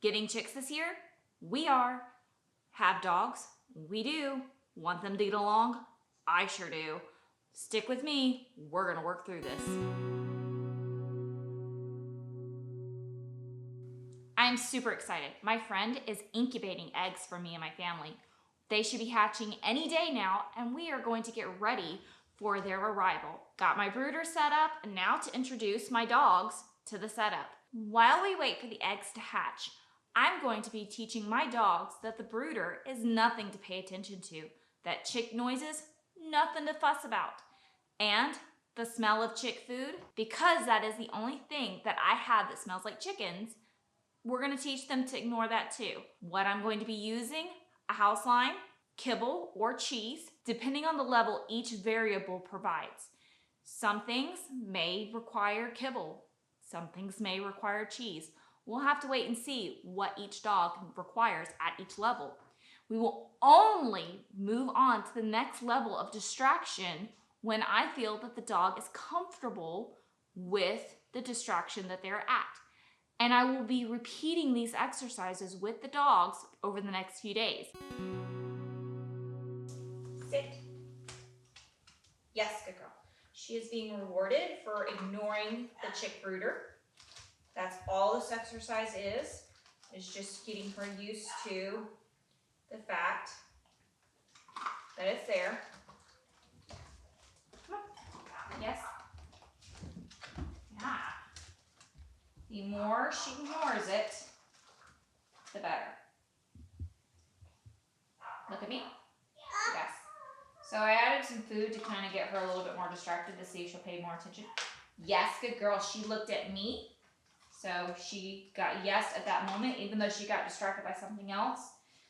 Getting chicks this year? We are. Have dogs? We do. Want them to get along? I sure do. Stick with me. We're gonna work through this. I'm super excited. My friend is incubating eggs for me and my family. They should be hatching any day now, and we are going to get ready for their arrival. Got my brooder set up, and now to introduce my dogs to the setup. While we wait for the eggs to hatch, I'm going to be teaching my dogs that the brooder is nothing to pay attention to, that chick noises, nothing to fuss about, and the smell of chick food, because that is the only thing that I have that smells like chickens, we're going to teach them to ignore that too. What I'm going to be using, a house line, kibble, or cheese, depending on the level each variable provides. Some things may require kibble. Some things may require cheese. We'll have to wait and see what each dog requires at each level. We will only move on to the next level of distraction when I feel that the dog is comfortable with the distraction that they're at. And I will be repeating these exercises with the dogs over the next few days. Sit. Yes, good girl. She is being rewarded for ignoring the chick brooder. That's all this exercise is just getting her used to the fact that it's there. Come on. Yes. Yeah. The more she ignores it, the better. Look at me. Yes. So I added some food to kind of get her a little bit more distracted to see if she'll pay more attention. Yes, good girl. She looked at me. So she got yes at that moment, even though she got distracted by something else.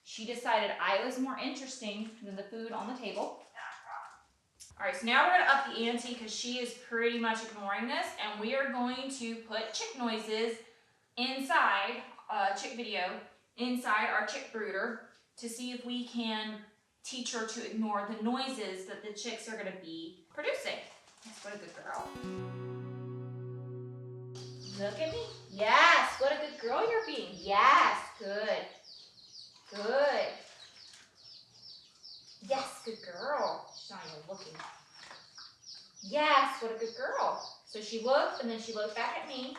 She decided I was more interesting than the food on the table. All right, so now we're gonna up the ante because she is pretty much ignoring this, and we are going to put chick noises inside, chick video, inside our chick brooder to see if we can teach her to ignore the noises that the chicks are gonna be producing. Yes, what a good girl. Look at me. Yes, what a good girl you're being. Yes, good. Good. Yes, good girl. She's not even looking. Yes, what a good girl. So she looked, and then she looked back at me,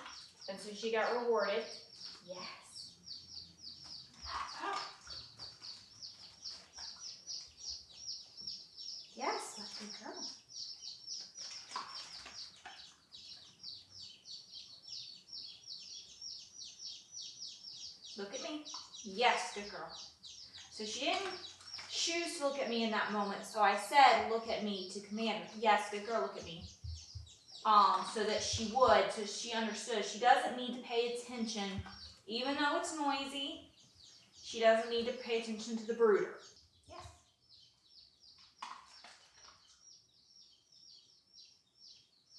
and so she got rewarded. Yes. Yes, what a good girl. Look at me. Yes, good girl. So she didn't choose to look at me in that moment, so I said, look at me to command her. Yes, good girl, look at me. So that she would, so she understood. She doesn't need to pay attention, even though it's noisy. She doesn't need to pay attention to the brooder. Yes.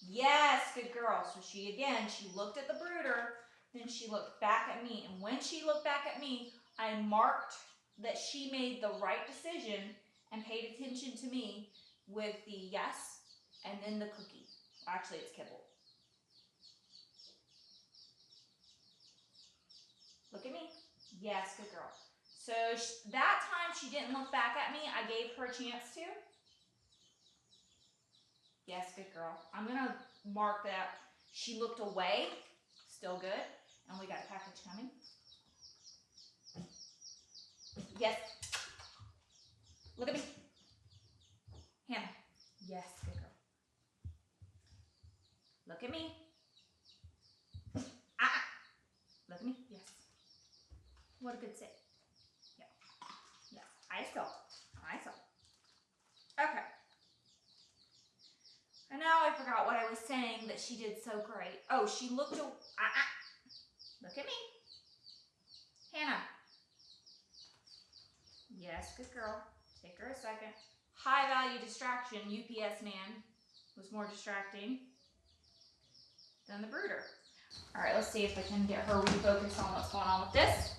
Yes, good girl. So she looked at the brooder, then she looked back at me. And when she looked back at me, I marked that she made the right decision and paid attention to me with the yes and then the cookie. Actually, it's kibble. Look at me. Yes, good girl. So that time she didn't look back at me. I gave her a chance to. Yes, good girl. I'm going to mark that she looked away. Still good. And we got a package coming. Yes. Look at me. Hannah. Yes, good girl. Look at me. Look at me. Yes. What a good sit. Yeah. Yes. I saw. Okay. And now I forgot what I was saying that she did so great. Oh, she looked away. Look at me. Hannah. Yes, good girl. Take her a second. High value distraction, UPS man, was more distracting than the brooder. All right, let's see if we can get her refocused on what's going on with this.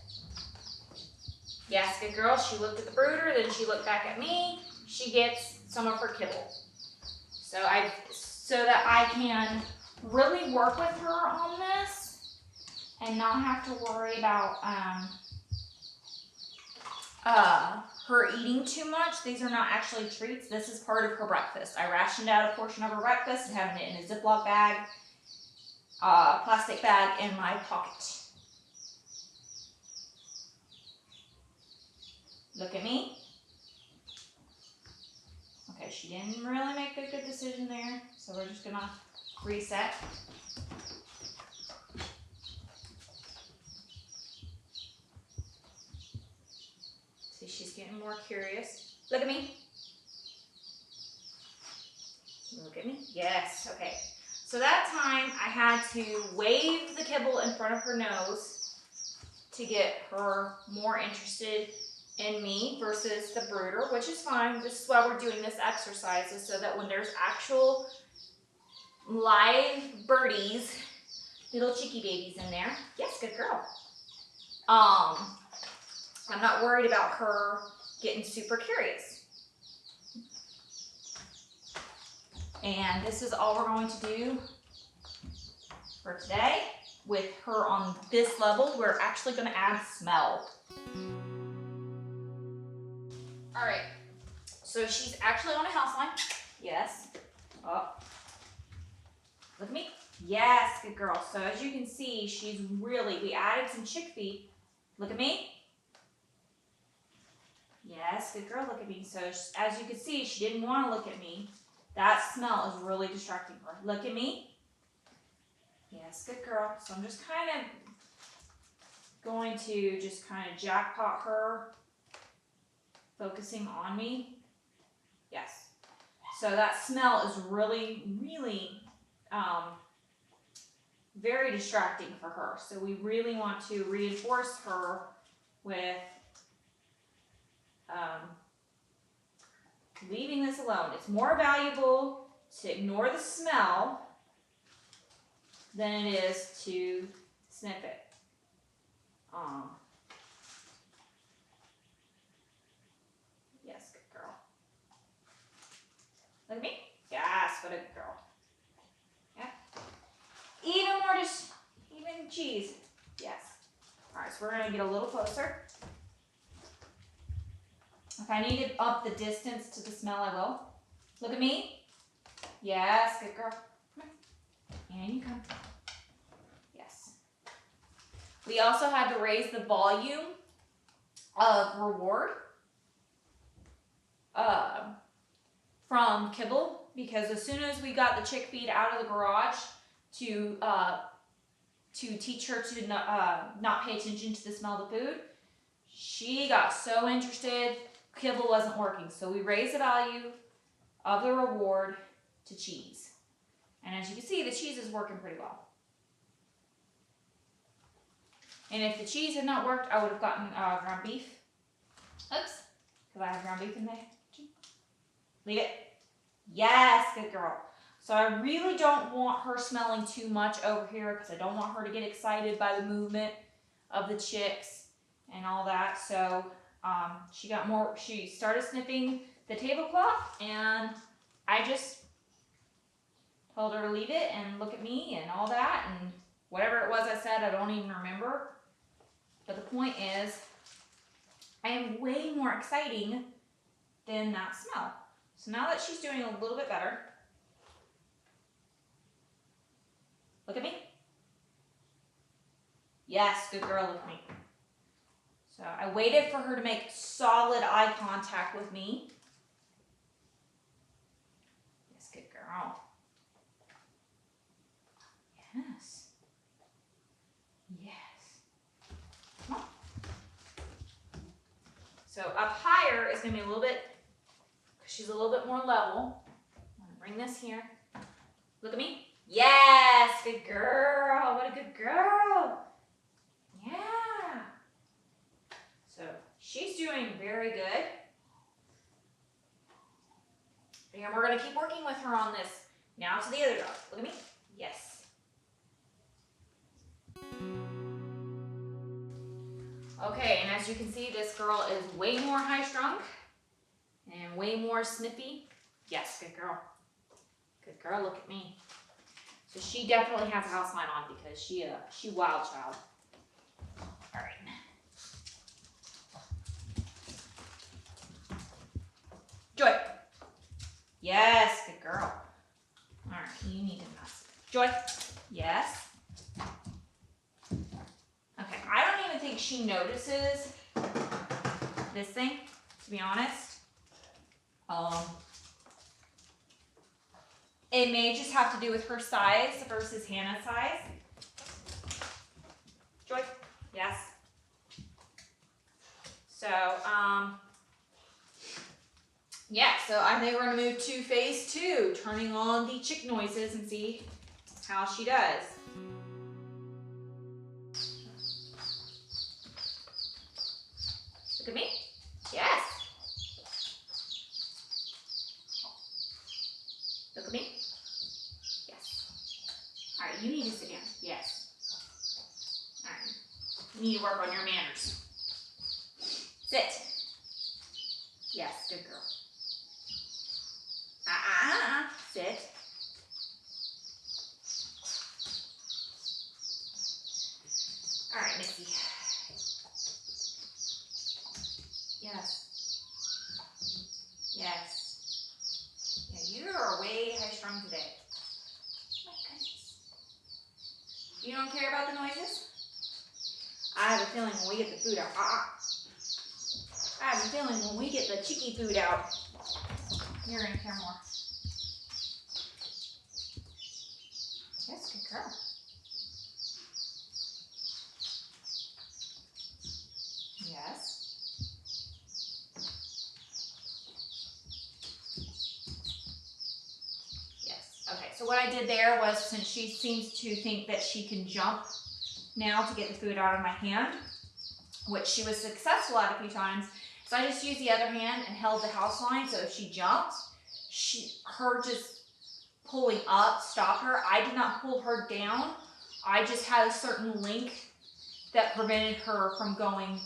Yes, good girl. She looked at the brooder, then she looked back at me. She gets some of her kibble. So that I can really work with her on this and not have to worry about her eating too much. These are not actually treats. This is part of her breakfast. I rationed out a portion of her breakfast, having it in a Ziploc bag, plastic bag in my pocket. Look at me. Okay, she didn't really make a good decision there, so we're just gonna reset. See, she's getting more curious. Look at me. Look at me. Yes, okay. So that time I had to wave the kibble in front of her nose to get her more interested in me versus the brooder, which is fine. This is why we're doing this exercise, is so that when there's actual live birdies, little chickie babies in there. Yes, good girl. I'm not worried about her getting super curious. And this is all we're going to do for today. With her on this level, we're actually going to add smell. All right, so she's actually on a house line. Yes. Oh, look at me. Yes, good girl. So as you can see, she's really, we added some chickfeed. Look at me. Yes, good girl, look at me. So as you can see, she didn't want to look at me. That smell is really distracting her. Look at me. Yes, good girl. So I'm just kind of going to just kind of jackpot her, focusing on me. Yes. So that smell is really, really very distracting for her. So we really want to reinforce her with leaving this alone. It's more valuable to ignore the smell than it is to sniff it. Yes, good girl. Look at me. Yes, what a good girl. Yeah. Even more, just even cheese. Yes. All right, so we're gonna get a little closer. If I need to up the distance to the smell, I will. Look at me. Yes, good girl. Come on. And you come. Yes. We also had to raise the volume of reward from kibble, because as soon as we got the chickfeed out of the garage to teach her to not pay attention to the smell of the food, she got so interested. Kibble wasn't working, so we raised the value of the reward to cheese. And as you can see, the cheese is working pretty well. And if the cheese had not worked, I would have gotten ground beef. Oops, because I have ground beef in there. Leave it. Yes, good girl. So I really don't want her smelling too much over here, because I don't want her to get excited by the movement of the chicks and all that. So she started sniffing the tablecloth, and I just told her to leave it and look at me and all that, and whatever it was I said, I don't even remember. But the point is, I am way more exciting than that smell. So now that she's doing a little bit better, look at me. Yes, good girl, look at me. So I waited for her to make solid eye contact with me. Yes, good girl. Yes. Yes. Come on. So up higher is going to be a little bit, because she's a little bit more level. I'm going to bring this here. Look at me. Yes, good girl. What a good girl. Yeah. So she's doing very good. And we're going to keep working with her on this. Now to the other dog. Look at me. Yes. Okay, and as you can see, this girl is way more high-strung and way more snippy. Yes, good girl. Good girl, look at me. So she definitely has a house line on because she wild child. All right. Joy. Yes, good girl. All right, you need to mess. Joy. Yes. Okay, I don't even think she notices this thing, to be honest. It may just have to do with her size versus Hannah's size. Joy. Yes. So, yeah, so I think we're gonna move to phase 2, turning on the chick noises and see how she does. Look at me. Yes. Look at me. Yes. All right, you need to sit down. Yes. All right. You need to work on your manners. Sit. Yes, good girl. Sit. All right, Missy. Yes. Yes. Yeah, you are way high strung today. My goodness. You don't care about the noises? I have a feeling when we get the food out. I have a feeling when we get the cheeky food out, you're gonna care more. Yes, good girl. Yes. Yes. Okay, so what I did there was, since she seems to think that she can jump now to get the food out of my hand, which she was successful at a few times, so I just used the other hand and held the house line, so if she jumped, her just pulling up stopped her. I did not pull her down. I just had a certain length that prevented her from going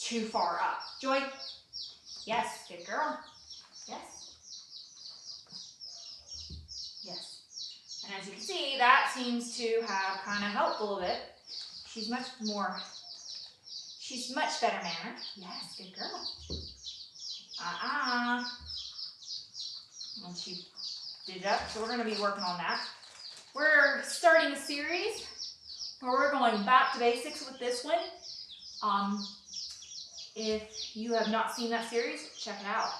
too far up. Joy? Yes, good girl. Yes. Yes. And as you can see, that seems to have kind of helped a little bit. She's much better mannered. Yes, good girl. And she did it up, so we're going to be working on that. We're starting a series where we're going back to basics with this one. If you have not seen that series, check it out.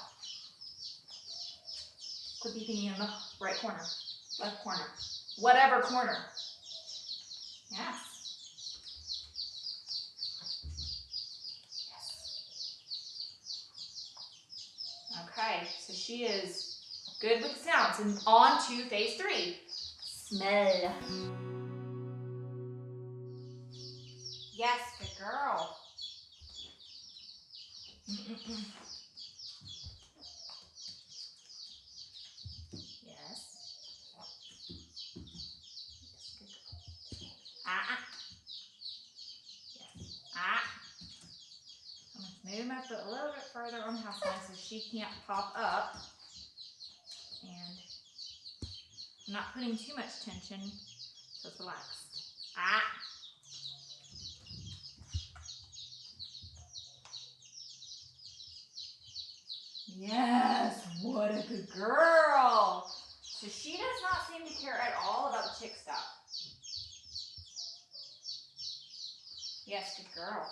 Could be thinking in the right corner, left corner, whatever corner. Yes. Okay, so she is good with the sounds. And on to phase 3. Smell. Yes, good girl. Yes. Good girl. Yes. I'm going to move my foot a little bit further on the house line so she can't pop up. And I'm not putting too much tension, so it's relaxed. Yes, what a good girl. So she does not seem to care at all about the chick stuff. Yes, good girl.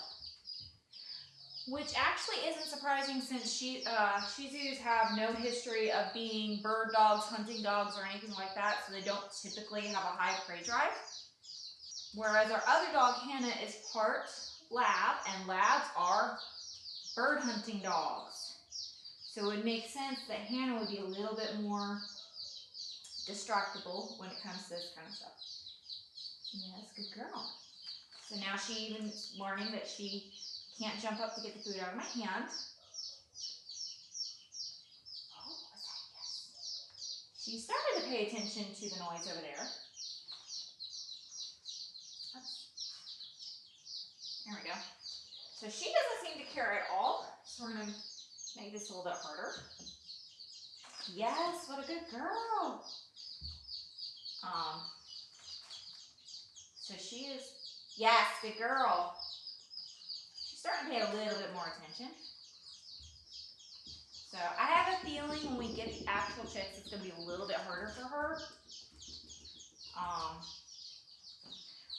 Which actually isn't surprising, since Shih Tzus have no history of being bird dogs, hunting dogs, or anything like that, so they don't typically have a high prey drive. Whereas our other dog, Hannah, is part lab, and labs are bird hunting dogs. So it would make sense that Hannah would be a little bit more distractible when it comes to this kind of stuff. Yes, good girl. So now she even is learning that she can't jump up to get the food out of my hand. Oh, what was that? Yes. She started to pay attention to the noise over there. Oops. There we go. So she doesn't seem to care at all. So we're going to make this a little bit harder. Yes, what a good girl. So she is, yes, good girl. She's starting to pay a little bit more attention. So I have a feeling when we get the actual chicks, it's going to be a little bit harder for her.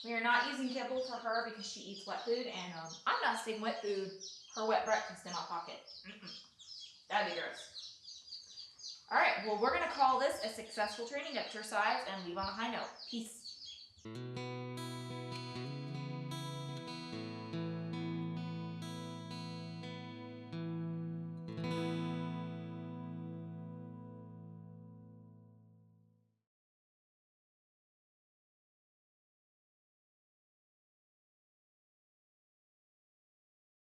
We are not using kibble for her because she eats wet food, and I'm not sticking wet food, her wet breakfast in my pocket. That'd be gross. All right, well, we're going to call this a successful training exercise and leave on a high note. Peace.